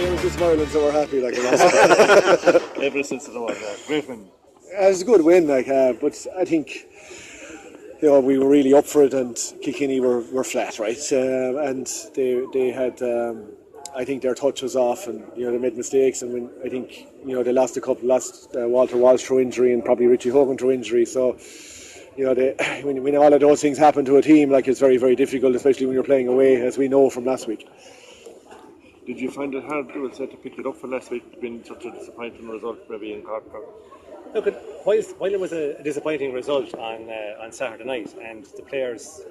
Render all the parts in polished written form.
games this Ireland, so we're happy. Ever since it was great win. It was a good win, but I think we were really up for it, and Kilkenny were flat, right? And they had, I think their touch was off, and they made mistakes, and I think they lost Walter Walsh through injury and probably Richie Hogan through injury. So when all of those things happen to a team, it's very, very difficult, especially when you're playing away, as we know from last week. Did you find it hard to pick it up for last week? It's been such a disappointing result maybe in Cork. Look, while it was a disappointing result on Saturday night, and the players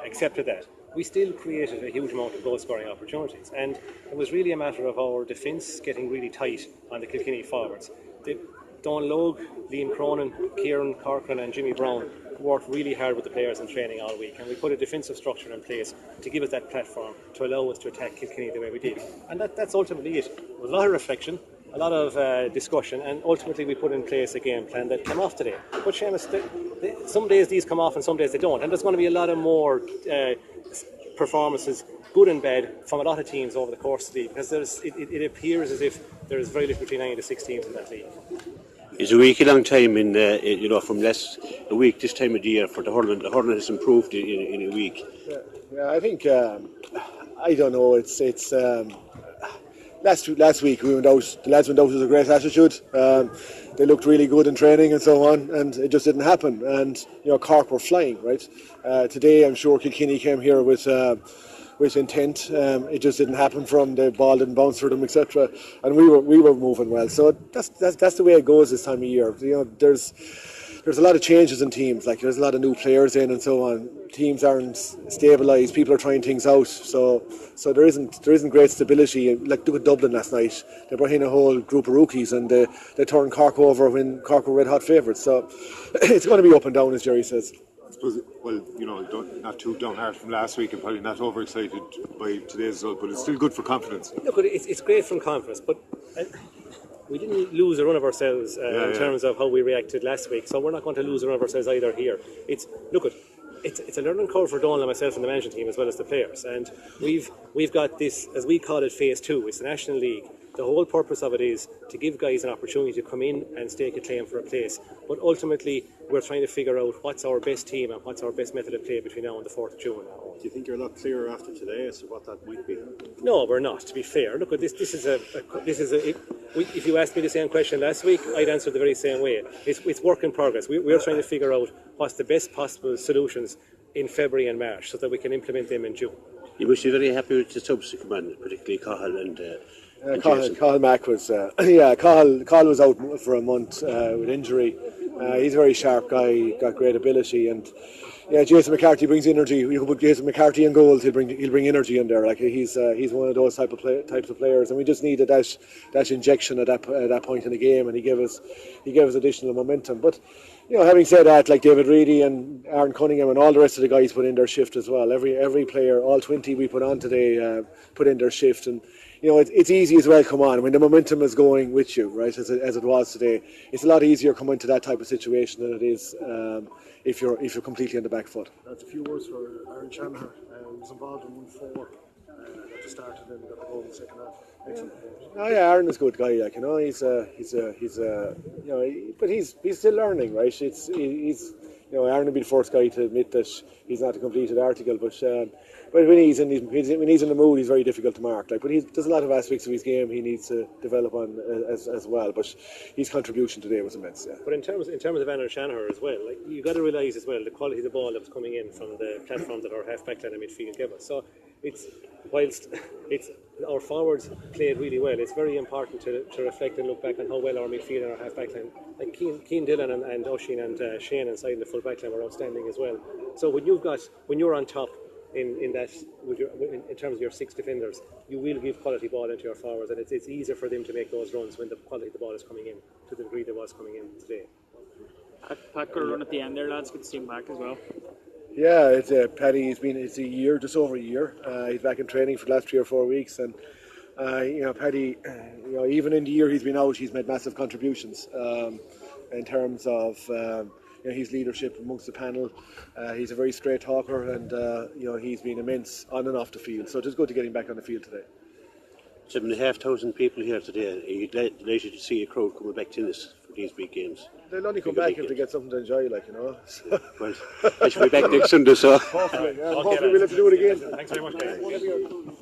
accepted that, we still created a huge amount of goal-scoring opportunities, and it was really a matter of our defence getting really tight on the Kilkenny forwards. Don Logue, Liam Cronin, Kieran Corcoran and Jimmy Brown worked really hard with the players in training all week, and we put a defensive structure in place to give us that platform to allow us to attack Kilkenny the way we did. And that's ultimately it. It was a lot of reflection, a lot of discussion, and ultimately we put in place a game plan that came off today. But Seamus, some days these come off and some days they don't, and there's going to be a lot of more performances, good and bad, from a lot of teams over the course of the league, because it appears as if there's very little between 9 to 6 teams in that league. It's a week, a long time from less a week this time of the year for the hurling. The hurling has improved in a week. Yeah, I think I don't know. It's last week we went out. The lads went out with a great attitude. They looked really good in training and so on, and it just didn't happen. And Cork were flying, right? Today, I'm sure Kilkenny came here with intent. It just didn't happen from the ball didn't bounce for them, etc. And we were moving well. So that's the way it goes this time of year. There's a lot of changes in teams. There's a lot of new players in and so on. Teams aren't stabilised. People are trying things out. So there isn't great stability. Look at Dublin last night. They brought in a whole group of rookies and they turned Cork over when Cork were red hot favourites. So it's going to be up and down, as Jerry says. I suppose, not too downhearted from last week and probably not overexcited by today's result, but it's still good for confidence. Look, it's great from confidence, but we didn't lose a run of ourselves in terms of how we reacted last week, so we're not going to lose a run of ourselves either here. It's a learning curve for Donal and myself and the management team as well as the players, and we've got this, as we call it, phase 2. It's the National League. The whole purpose of it is to give guys an opportunity to come in and stake a claim for a place. But ultimately, we're trying to figure out what's our best team and what's our best method of play between now and the 4th of June. Do you think you're a lot clearer after today as to what that might be? No, we're not. To be fair, look, this is a. If you asked me the same question last week, I'd answer the very same way. It's work in progress. We're trying to figure out what's the best possible solutions in February and March, so that we can implement them in June. You must be very happy with the subs to come on, particularly Cahill and. Cahill Mack was Cahill was out for a month with injury. He's a very sharp guy, got great ability, and Jason McCarthy brings energy. You can put Jason McCarthy in goals, he'll bring energy in there. He's one of those types of players, and we just needed that injection at that point in the game, and he gave us additional momentum. But having said that, David Reedy and Aaron Cunningham and all the rest of the guys put in their shift as well. Every player, all 20 we put on today, put in their shift, and it's easy as well. Come on, when the momentum is going with you, right, as it was today, it's a lot easier coming into that type of situation than it is if you're completely on the back foot. That's a few words for Aaron Shanahan. He was involved in 1-4 at the start, and then got the goal in the second half. Excellent. Oh yeah, Aaron is a good guy. But he's still learning, right? Aaron will be the first guy to admit that he's not a completed article, but when he's in the mood, he's very difficult to mark. But there's a lot of aspects of his game he needs to develop on as well. But his contribution today was immense. Yeah. But in terms of Aaron Shanahan as well, you got to realise as well the quality of the ball that was coming in from the platform that our half back line and midfield gave us. So whilst our forwards played really well, it's very important to reflect and look back on how well our midfield and our half back line, like Cian Dillon and Oisín and Shane inside the full back line, were outstanding as well. So when you're on top in terms of your 6 defenders, you will give quality ball into your forwards, and it's easier for them to make those runs when the quality of the ball is coming in to the degree that was coming in today. Pat got a run at the end there, lads. Good to see him back as well. Yeah, Paddy. It's a year, just over a year. He's back in training for the last 3 or 4 weeks, and Paddy, even in the year he's been out, he's made massive contributions in terms of his leadership amongst the panel. He's a very straight talker, and he's been immense on and off the field. So it's just good to get him back on the field today. 7,500 people here today. Are you delighted to see a crowd coming back to this for these big games? They'll only come back if they get something to enjoy, like, you know. Well, I should be back next Sunday, so. Hopefully, Okay, hopefully we'll have to do it again. Thanks very much, guys.